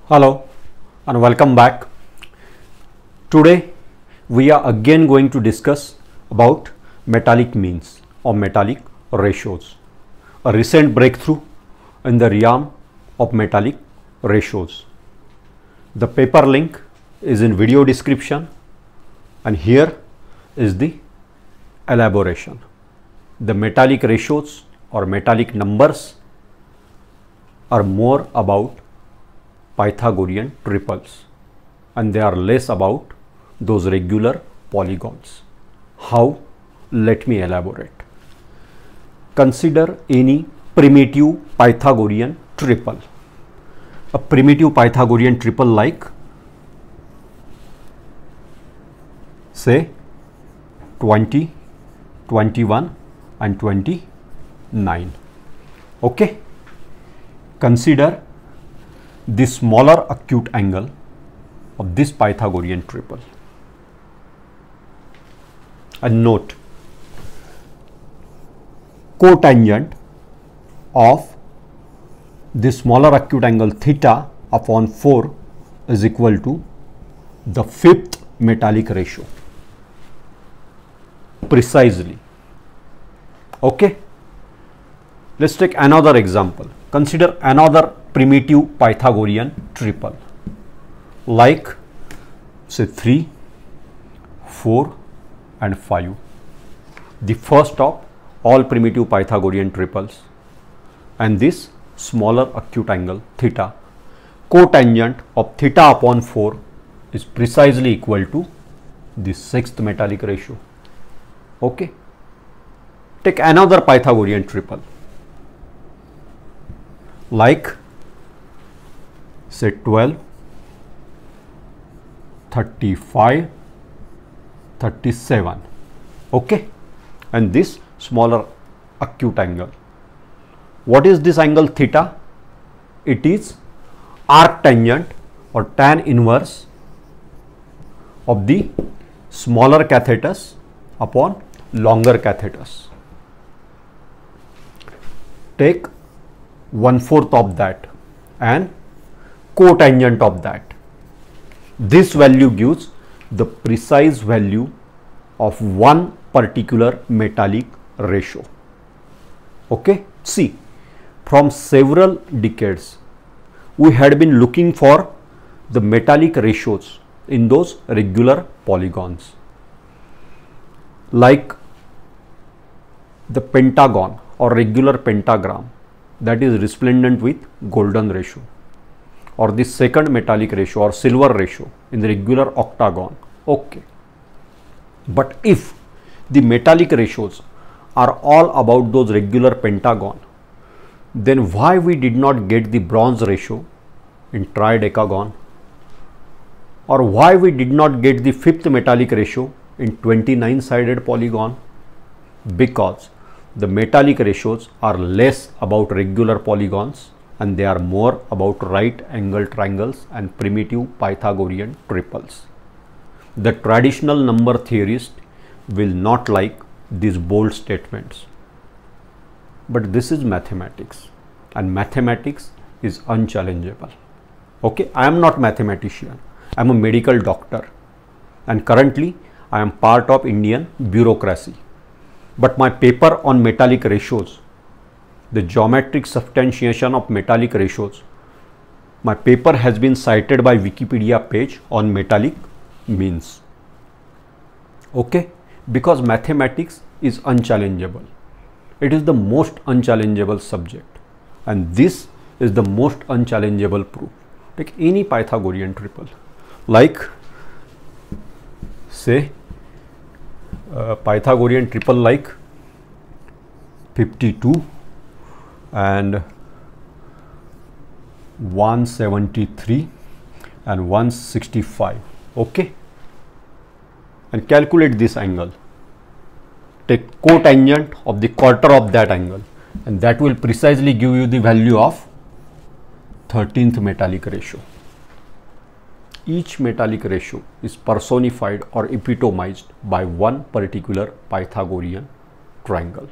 Hello and welcome back. Today we are again going to discuss about metallic means or metallic ratios, a recent breakthrough in the realm of metallic ratios. The paper link is in video description and here is the elaboration. The metallic ratios or metallic numbers are more about Pythagorean triples and they are less about those regular polygons. How? Let me elaborate. Consider any primitive Pythagorean triple. A primitive Pythagorean triple like say 20, 21 and 29. Okay. Consider the smaller acute angle of this Pythagorean triple. And note, cotangent of the smaller acute angle theta upon 4 is equal to the fifth metallic ratio. Precisely. Okay. Let's take another example. Consider another primitive Pythagorean triple like say 3, 4 and 5. The first of all primitive Pythagorean triples, and this smaller acute angle theta, cotangent of theta upon 4 is precisely equal to the sixth metallic ratio. Okay. Take another Pythagorean triple like say 12, 35, 37. Okay. And this smaller acute angle. What is this angle theta? It is arctangent or tan inverse of the smaller cathetus upon longer cathetus. Take 1/4 of that and cotangent of that. This value gives the precise value of one particular metallic ratio. Okay. See, from several decades we had been looking for the metallic ratios in those regular polygons like the pentagon or regular pentagram that is resplendent with golden ratio, or the second metallic ratio or silver ratio in the regular octagon. Okay. But if the metallic ratios are all about those regular pentagon, then why we did not get the bronze ratio in tridecagon, or why we did not get the fifth metallic ratio in 29-sided polygon? Because the metallic ratios are less about regular polygons and they are more about right angle triangles and primitive Pythagorean triples. The traditional number theorist will not like these bold statements, but this is mathematics and mathematics is unchallengeable. Okay, I am not mathematician, I am a medical doctor and currently I am part of Indian bureaucracy. But my paper on metallic ratios, the geometric substantiation of metallic ratios, my paper has been cited by Wikipedia page on metallic means. Okay, because mathematics is unchallengeable. It is the most unchallengeable subject and this is the most unchallengeable proof. Take any Pythagorean triple like say Pythagorean triple like 52 and 173 and 165. Okay. And calculate this angle. Take cotangent of the quarter of that angle and that will precisely give you the value of 13th metallic ratio. Each metallic ratio is personified or epitomized by one particular Pythagorean triangle.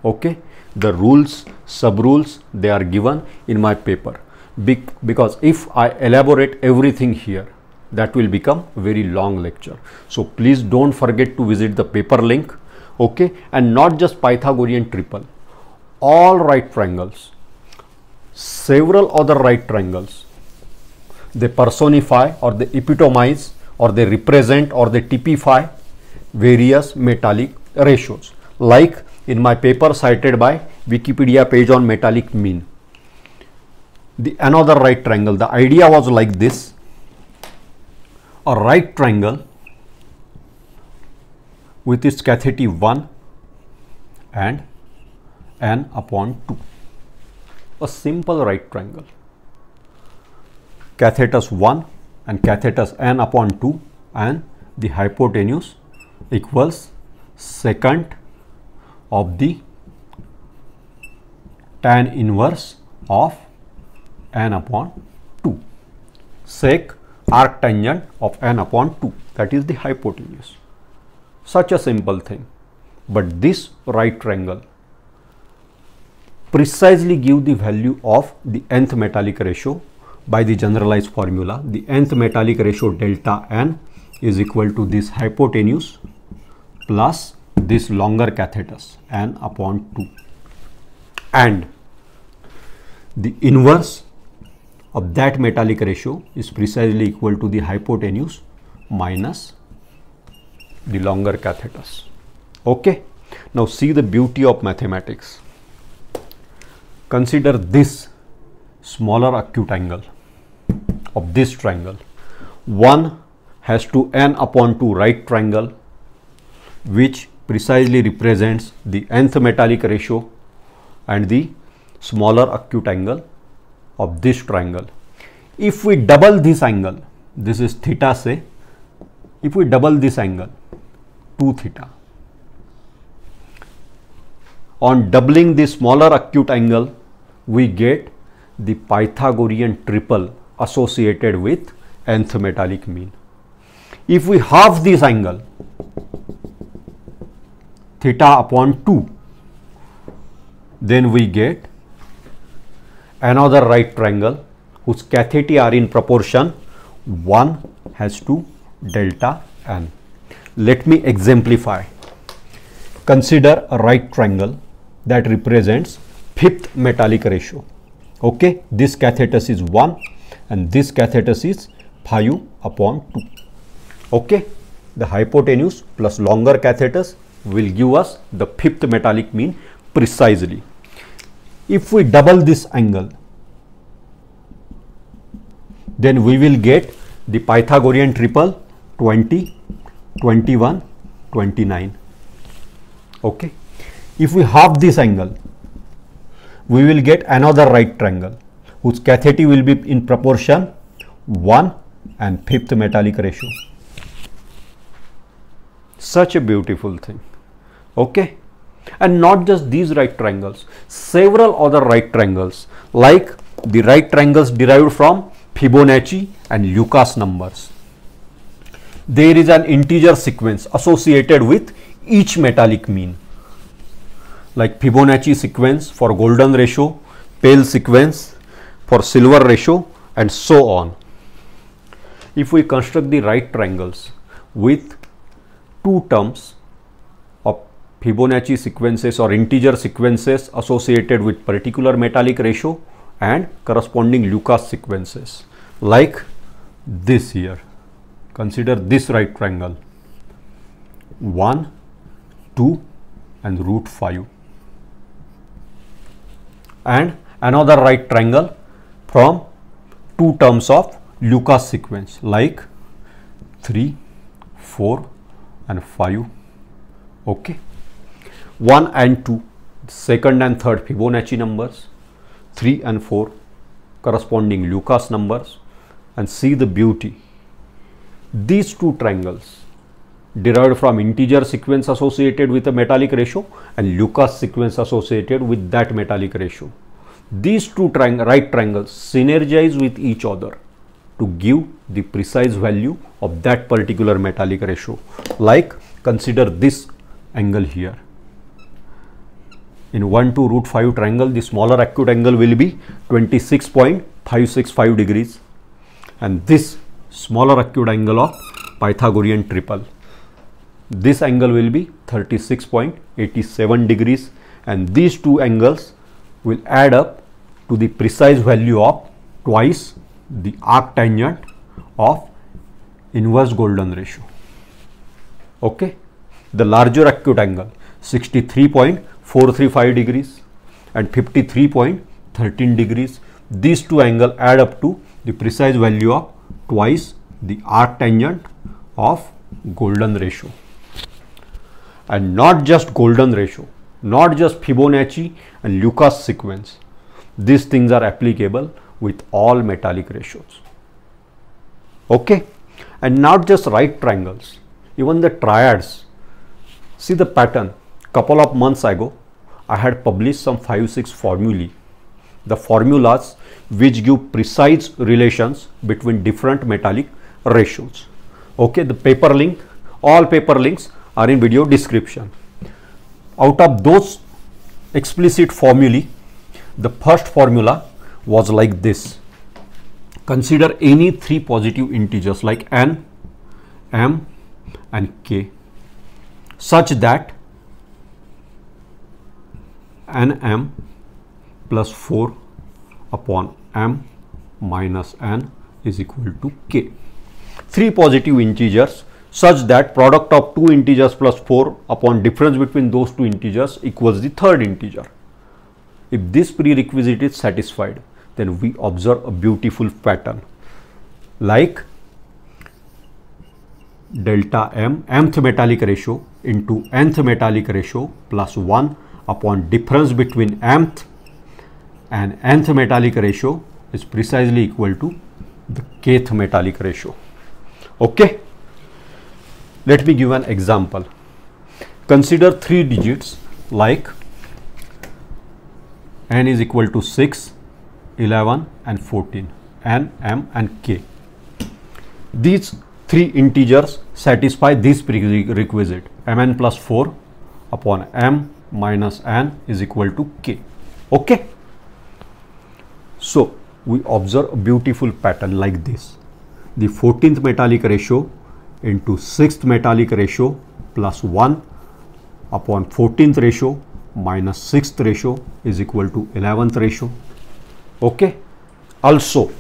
Okay, the rules, sub rules, they are given in my paper. because if I elaborate everything here, that will become a very long lecture. So please don't forget to visit the paper link, okay? And not just Pythagorean triple, all right triangles, several other right triangles, they personify or they epitomize or they represent or they typify various metallic ratios. Like in my paper cited by Wikipedia page on metallic mean, another right triangle, the idea was like this: a right triangle with its catheti 1 and n upon 2, a simple right triangle, cathetus 1 and cathetus n upon 2, and the hypotenuse equals secant of the tan inverse of n upon 2, sec arctangent of n upon 2, that is the hypotenuse. Such a simple thing, but this right triangle precisely give the value of the nth metallic ratio by the generalized formula. The nth metallic ratio delta n is equal to this hypotenuse plus this longer cathetus n upon 2, and the inverse of that metallic ratio is precisely equal to the hypotenuse minus the longer cathetus. Okay, now see the beauty of mathematics. Consider this smaller acute angle of this triangle. One has to n upon 2 right triangle, which precisely represents the nth metallic ratio and the smaller acute angle of this triangle. If we double this angle, this is theta, say, if we double this angle 2 theta, on doubling the smaller acute angle, we get the Pythagorean triple associated with nth metallic mean. If we halve this angle, theta upon 2, then we get another right triangle whose catheti are in proportion 1 has to delta n. Let me exemplify. Consider a right triangle that represents fifth metallic ratio. Okay, this cathetus is 1 and this cathetus is 5 upon 2. Okay, the hypotenuse plus longer cathetus will give us the fifth metallic mean precisely. If we double this angle, then we will get the Pythagorean triple 20, 21, 29. Okay. If we halve this angle, we will get another right triangle whose catheti will be in proportion 1 and fifth metallic ratio. Such a beautiful thing. Okay. And not just these right triangles, several other right triangles, like the right triangles derived from Fibonacci and Lucas numbers. There is an integer sequence associated with each metallic mean, like Fibonacci sequence for golden ratio, pale sequence for silver ratio, and so on. If we construct the right triangles with two terms of Fibonacci sequences or integer sequences associated with particular metallic ratio and corresponding Lucas sequences, like this here. Consider this right triangle 1, 2 and root 5, and another right triangle from two terms of Lucas sequence, like 3, 4 and 5. Okay, 1 and 2 second and third Fibonacci numbers, 3 and 4 corresponding Lucas numbers. And see the beauty, these two triangles derived from integer sequence associated with a metallic ratio and Lucas sequence associated with that metallic ratio. These two right triangles synergize with each other to give the precise value of that particular metallic ratio. Like consider this angle here. In 1 to root 5 triangle, the smaller acute angle will be 26.2 565 degrees, and this smaller acute angle of Pythagorean triple. This angle will be 36.87 degrees, and these two angles will add up to the precise value of twice the arctangent of inverse Golden ratio. Okay, the larger acute angle 63.435 degrees and 53.13 degrees. These two angles add up to the precise value of twice the arctangent of Golden ratio. And not just Golden ratio, not just Fibonacci and Lucas sequence. These things are applicable with all metallic ratios. Okay, and not just right triangles, even the triads. See the pattern. Couple of months ago, I had published some 5-6 formulae. The formulas which give precise relations between different metallic ratios. Okay, the paper link, all paper links are in video description. Out of those explicit formulae, the first formula was like this. Consider any three positive integers like n, m and k such that nm plus 4 upon m minus n is equal to k. Three positive integers such that product of two integers plus 4 upon difference between those two integers equals the third integer. If this prerequisite is satisfied, then we observe a beautiful pattern like delta m, mth metallic ratio into nth metallic ratio plus 1 upon difference between mth and nth metallic ratio is precisely equal to the kth metallic ratio. Okay, let me give an example. Consider three digits like n is equal to 6, 11 and 14, n, m and k. These three integers satisfy this prerequisite, mn plus 4 upon m minus n is equal to k. Okay, so we observe a beautiful pattern like this. The 14th metallic ratio into 6th metallic ratio plus 1 upon 14th ratio minus 6th ratio is equal to 11th ratio. Okay, also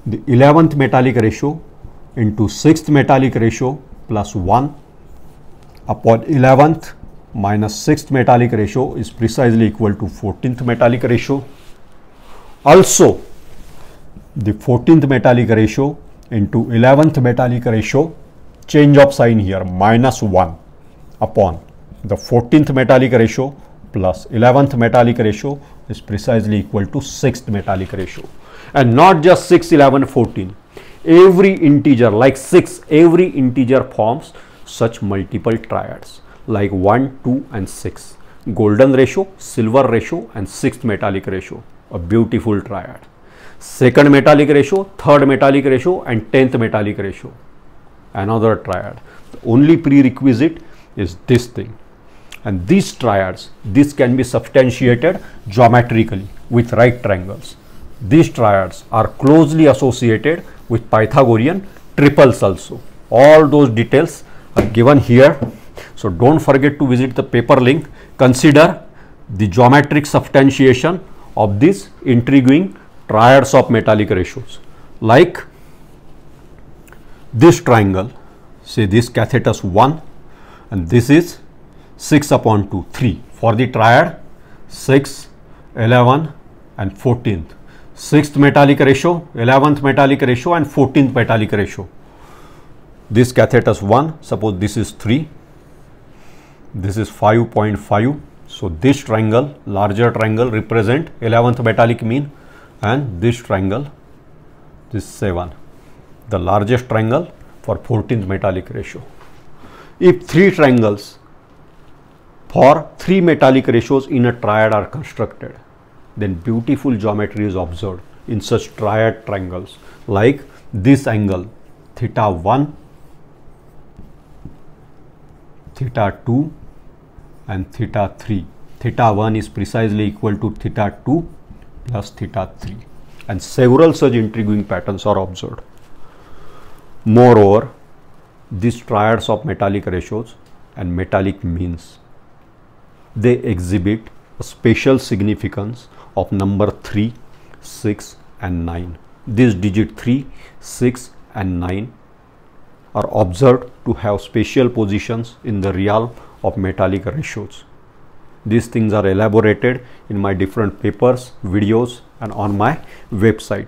the 11th metallic ratio into 6th metallic ratio plus 1 upon 11th minus 6th metallic ratio is precisely equal to 14th metallic ratio. Also the 14th metallic ratio into 11th metallic ratio, change of sign here, minus 1 upon the 14th metallic ratio plus 11th metallic ratio is precisely equal to 6th metallic ratio. And not just 6, 11, 14. Every integer like 6, every integer forms such multiple triads like 1, 2 and 6. Golden ratio, silver ratio and 6th metallic ratio. A beautiful triad. Second metallic ratio, third metallic ratio and 10th metallic ratio. Another triad. The only prerequisite is this thing. And these triads, this can be substantiated geometrically with right triangles. These triads are closely associated with Pythagorean triples also. All those details are given here. So don't forget to visit the paper link. Consider the geometric substantiation of these intriguing triads of metallic ratios. Like this triangle, say this cathetus 1 and this is 6 upon 2, 3. For the triad 6, 11 and 14th. 6th metallic ratio, 11th metallic ratio and 14th metallic ratio. This cathetus 1, suppose this is 3, this is 5.5. So this triangle, larger triangle represent 11th metallic mean, and this triangle, this 7, the largest triangle for 14th metallic ratio. If three triangles for three metallic ratios in a triad are constructed, then beautiful geometry is observed in such triad triangles like this angle theta 1, theta 2 and theta 3. Theta 1 is precisely equal to theta 2 plus theta 3. and several such intriguing patterns are observed. Moreover, these triads of metallic ratios and metallic means, they exhibit a special significance of number 3, 6 and 9. These digit 3, 6 and 9 are observed to have special positions in the realm of metallic ratios. These things are elaborated in my different papers, videos and on my website.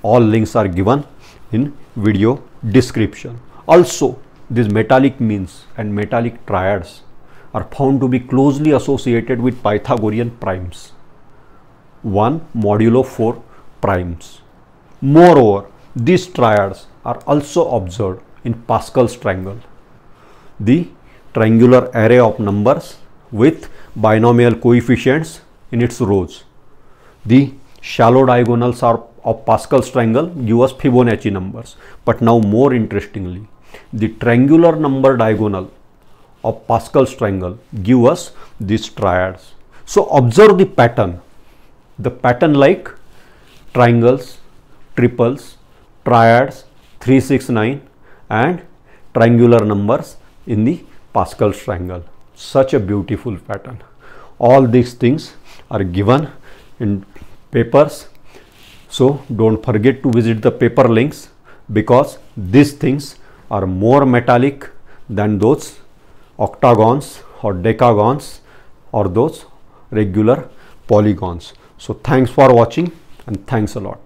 All links are given in video description. Also, these metallic means and metallic triads are found to be closely associated with Pythagorean primes, 1 modulo 4 primes. Moreover, these triads are also observed in Pascal's triangle, the triangular array of numbers with binomial coefficients in its rows. The shallow diagonals of Pascal's triangle give us Fibonacci numbers. But now more interestingly, the triangular number diagonal of Pascal's triangle give us these triads. So observe the pattern like triangles, triples, triads, 3, 6, 9 and triangular numbers in the Pascal's triangle. Such a beautiful pattern. All these things are given in papers, so don't forget to visit the paper links, because these things are more metallic than those octagons or decagons or those regular polygons. So thanks for watching and thanks a lot.